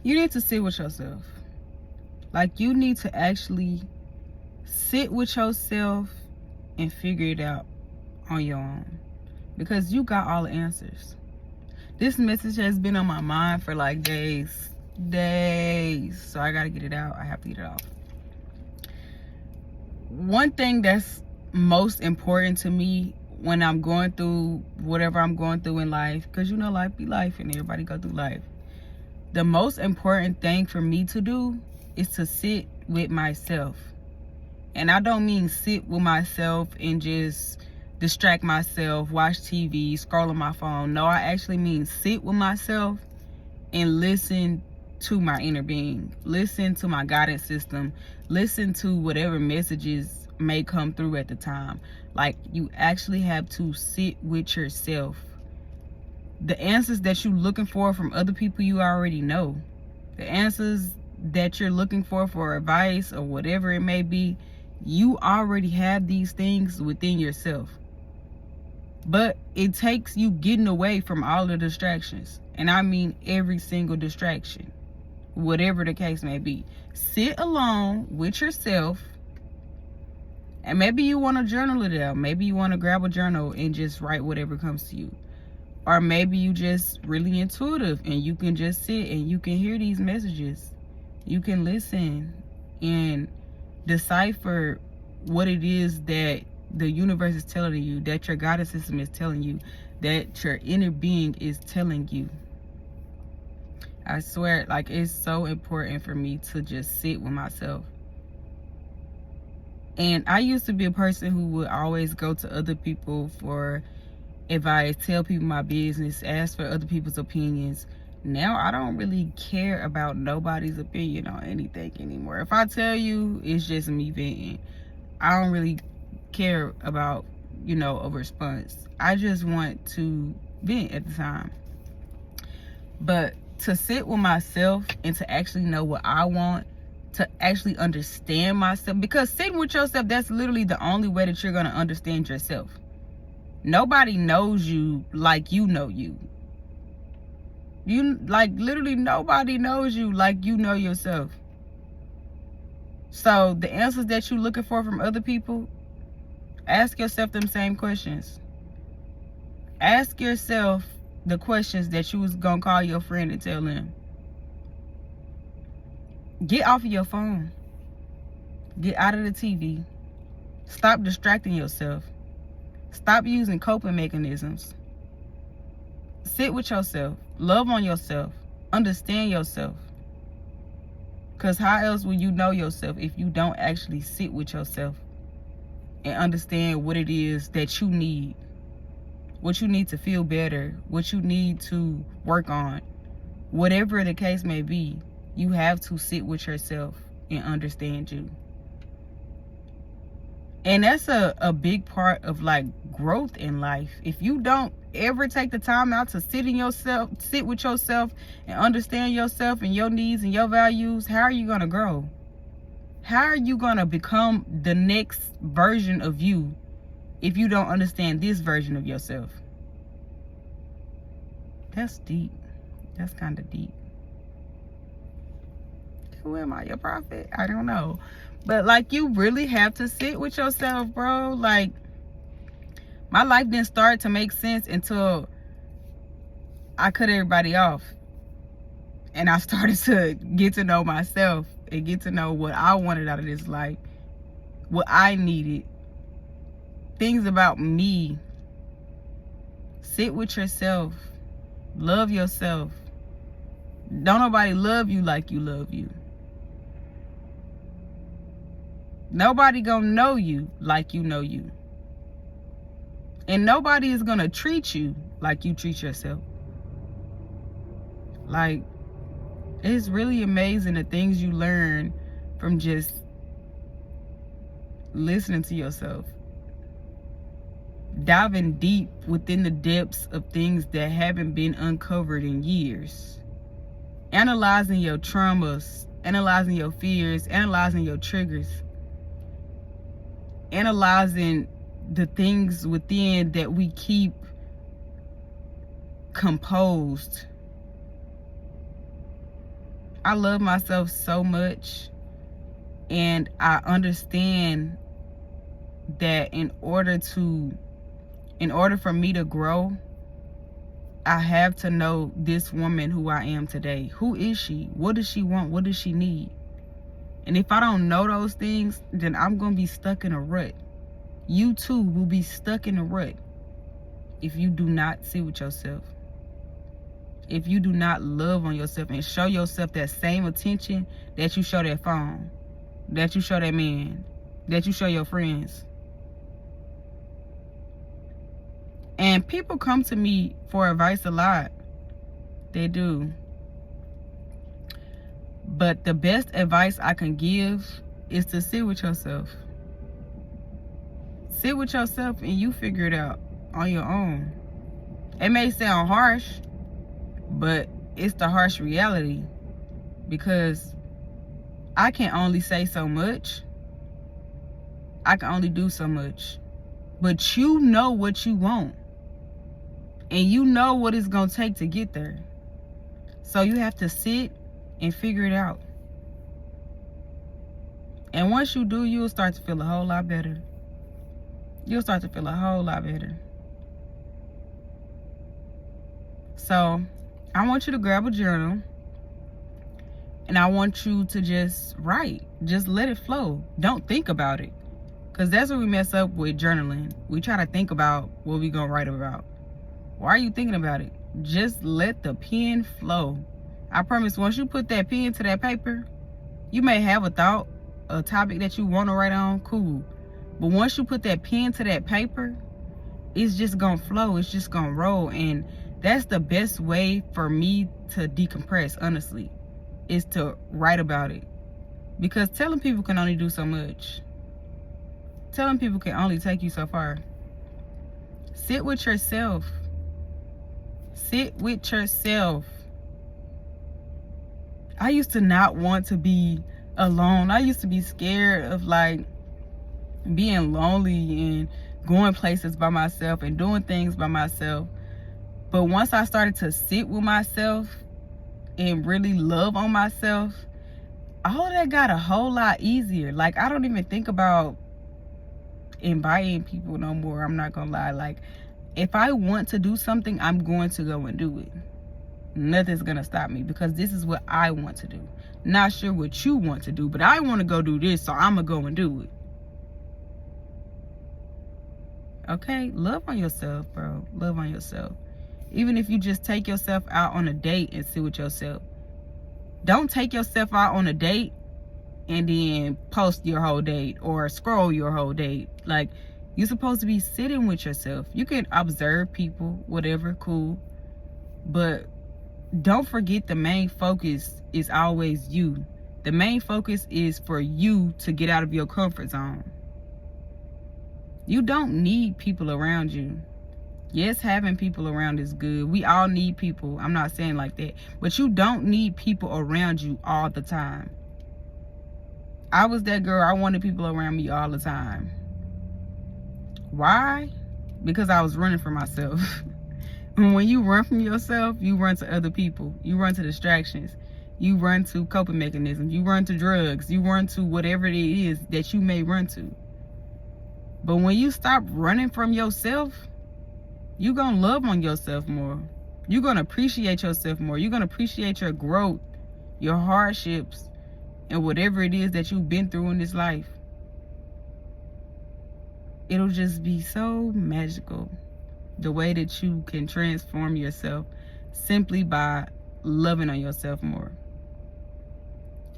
You need to sit with yourself. Like, you need to actually sit with yourself and figure it out on your own, because you got all the answers. This message has been on my mind for like days, so I gotta get it out. I have to get it off. One thing that's most important to me when I'm going through whatever I'm going through in life, because you know life be life and everybody go through life, the most important thing for me to do is to sit with myself. And I don't mean sit with myself and just distract myself, watch TV, scroll on my phone. No, I actually mean sit with myself and listen to my inner being. Listen to my guidance system. Listen to whatever messages may come through at the time. Like, you actually have to sit with yourself. The answers that you're looking for from other people, you already know. The answers that you're looking for advice or whatever it may be, you already have these things within yourself. But it takes you getting away from all the distractions. And I mean every single distraction, whatever the case may be. Sit alone with yourself. And maybe you want to journal it out. Maybe you want to grab a journal and just write whatever comes to you. Or maybe you just really intuitive and you can just sit and you can hear these messages. You can listen and decipher what it is that the universe is telling you, that your guidance system is telling you, that your inner being is telling you. I swear, like, it's so important for me to just sit with myself. And I used to be a person who would always go to other people for advice, tell people my business, ask for other people's opinions. Now I don't really care about nobody's opinion on anything anymore. If I tell you, it's just me venting. I don't really care about, a response. I just want to vent at the time. But to sit with myself and to actually know what I want, to actually understand myself, because sitting with yourself, that's literally the only way that you're going to understand yourself. Nobody knows you like you know you. Literally nobody knows you like you know yourself. So the answers that you're looking for from other people, ask yourself them same questions. Ask yourself the questions that you was gonna call your friend and tell them. Get off of your phone. Get out of the TV. Stop distracting yourself. Stop using coping mechanisms. Sit with yourself. Love on yourself. Understand yourself. Because how else will you know yourself if you don't actually sit with yourself and understand what it is that you need? What you need to feel better. What you need to work on. Whatever the case may be, you have to sit with yourself and understand you. And that's a big part of growth in life. If you don't ever take the time out to sit with yourself and understand yourself and your needs and your values, how are you going to grow? How are you going to become the next version of you if you don't understand this version of yourself? That's deep. That's kind of deep. Who am I, your prophet? I don't know. But you really have to sit with yourself, bro. My life didn't start to make sense until I cut everybody off. And I started to get to know myself and get to know what I wanted out of this life. What I needed. Things about me. Sit with yourself. Love yourself. Don't nobody love you like you love you. Nobody gonna know you like you know you. And nobody is gonna treat you like you treat yourself. It's really amazing the things you learn from just listening to yourself. Diving deep within the depths of things that haven't been uncovered in years. Analyzing your traumas, analyzing your fears, analyzing your triggers. Analyzing the things within that we keep composed. I love myself so much, and I understand that in order for me to grow, I have to know this woman who I am today. Who is she? What does she want? What does she need? And if I don't know those things, then I'm going to be stuck in a rut. You too will be stuck in a rut if you do not sit with yourself. If you do not love on yourself and show yourself that same attention that you show that phone, that you show that man, that you show your friends. And people come to me for advice a lot. They do. But the best advice I can give is to sit with yourself. Sit with yourself and you figure it out on your own. It may sound harsh, but it's the harsh reality, because I can only say so much. I can only do so much. But you know what you want. And you know what it's going to take to get there. So you have to sit and figure it out. And once you do, you'll start to feel a whole lot better. You'll start to feel a whole lot better. So I want you to grab a journal. And I want you to just write. Just let it flow. Don't think about it. Because that's where we mess up with journaling. We try to think about what we're going to write about. Why are you thinking about it? Just let the pen flow. I promise, once you put that pen to that paper, you may have a thought, a topic that you want to write on, cool. But once you put that pen to that paper, it's just going to flow. It's just going to roll. And that's the best way for me to decompress, honestly, is to write about it. Because telling people can only do so much. Telling people can only take you so far. Sit with yourself. Sit with yourself. I used to not want to be alone. I used to be scared of like being lonely and going places by myself and doing things by myself. But once I started to sit with myself and really love on myself, all of that got a whole lot easier. Like, I don't even think about inviting people no more. I'm not gonna lie. Like, if I want to do something, I'm going to go and do it. Nothing's gonna stop me, because this is what I want to do. Not sure what you want to do, but I want to go do this, so I'm gonna go and do it. Okay? Love on yourself, bro. Love on yourself. Even if you just take yourself out on a date and sit with yourself. Don't take yourself out on a date and then post your whole date or scroll your whole date. Like, you're supposed to be sitting with yourself. You can observe people, whatever, cool. But don't forget, the main focus is always you. The main focus is for you to get out of your comfort zone. You don't need people around you. Yes, having people around is good. We all need people. I'm not saying like that. But you don't need people around you all the time. I was that girl. I wanted people around me all the time. Why? Because I was running from myself. When you run from yourself, you run to other people. You run to distractions. You run to coping mechanisms. You run to drugs. You run to whatever it is that you may run to. But when you stop running from yourself, you're going to love on yourself more. You're going to appreciate yourself more. You're going to appreciate your growth, your hardships, and whatever it is that you've been through in this life. It'll just be so magical, the way that you can transform yourself simply by loving on yourself more.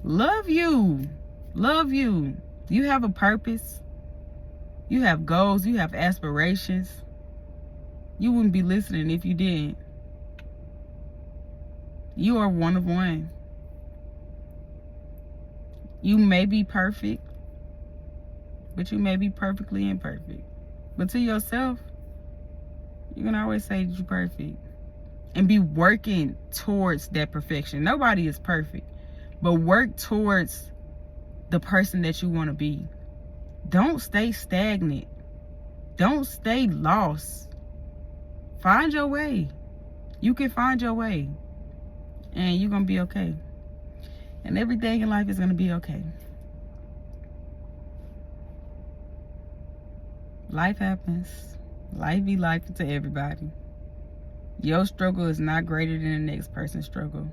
Love you. Love you. You have a purpose. You have goals. You have aspirations. You wouldn't be listening if you didn't. You are one of one. You may be perfect, but you may be perfectly imperfect. But to yourself, you can always say that you're perfect. And be working towards that perfection. Nobody is perfect. But work towards the person that you want to be. Don't stay stagnant. Don't stay lost. Find your way. You can find your way. And you're going to be okay. And everything in life is going to be okay. Life happens. Life be life to everybody. Your struggle is not greater than the next person's struggle.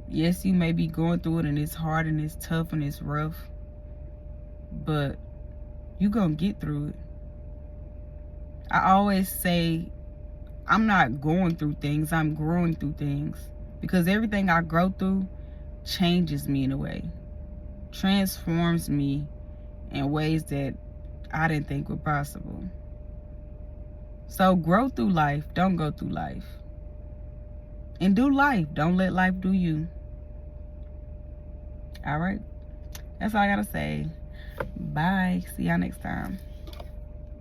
Yes, you may be going through it and it's hard and it's tough and it's rough, but you gonna get through it. I always say I'm not going through things, I'm growing through things, because everything I grow through changes me in a way, transforms me in ways that I didn't think were possible. So grow through life, don't go through life. And do life, don't let life do you. All right, that's all I gotta say. Bye. See y'all next time.